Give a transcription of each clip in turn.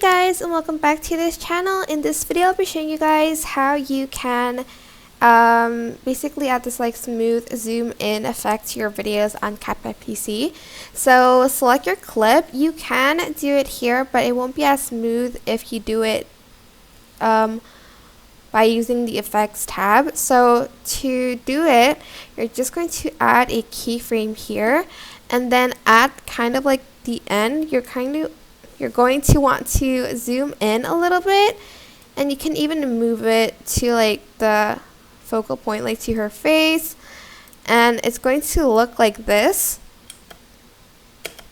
guys, and welcome back to this channel. In this video I'll be showing you guys how you can basically add this like smooth zoom in effect to your videos on CapCut PC. So select your clip. You can do it here, but it won't be as smooth if you do it by using the effects tab. So to do it, you're just going to add a keyframe here, and then at kind of like the end, you're going to want to zoom in a little bit, and you can even move it to like the focal point, like to her face, and it's going to look like this.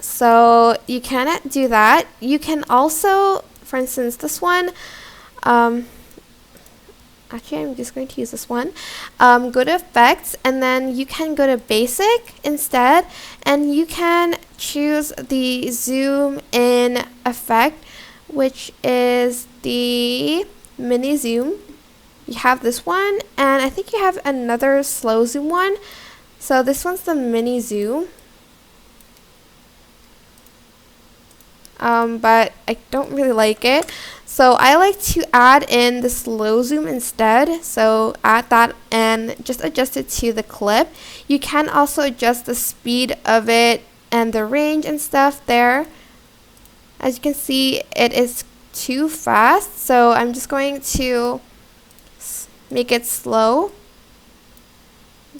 So you can do that. You can also, for instance, this one, actually I'm just going to use this one. Go to effects, and then you can go to basic instead, and you can choose the zoom in effect, which is the mini zoom. You have this one, and I think you have another slow zoom one. So this one's the mini zoom. But I don't really like it, so I like to add in the slow zoom instead. So add that and just adjust it to the clip. You can also adjust the speed of it and the range and stuff there. As you can see, it is too fast, so I'm just going to make it slow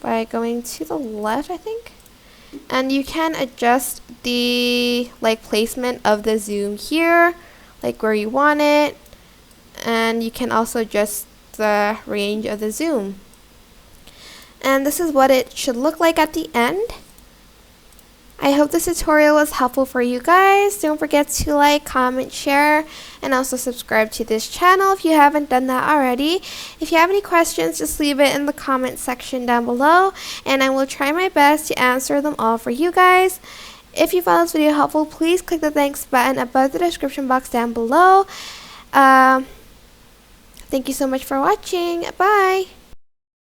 by going to the left, I think. And you can adjust the like placement of the zoom here, like where you want it, and you can also adjust the range of the zoom. And this is what it should look like at the end. I hope this tutorial was helpful for you guys. Don't forget to like, comment, share, and also subscribe to this channel if you haven't done that already. If you have any questions, just leave it in the comment section down below, and I will try my best to answer them all for you guys. If you found this video helpful, please click the thanks button above the description box down below. Thank you so much for watching. Bye!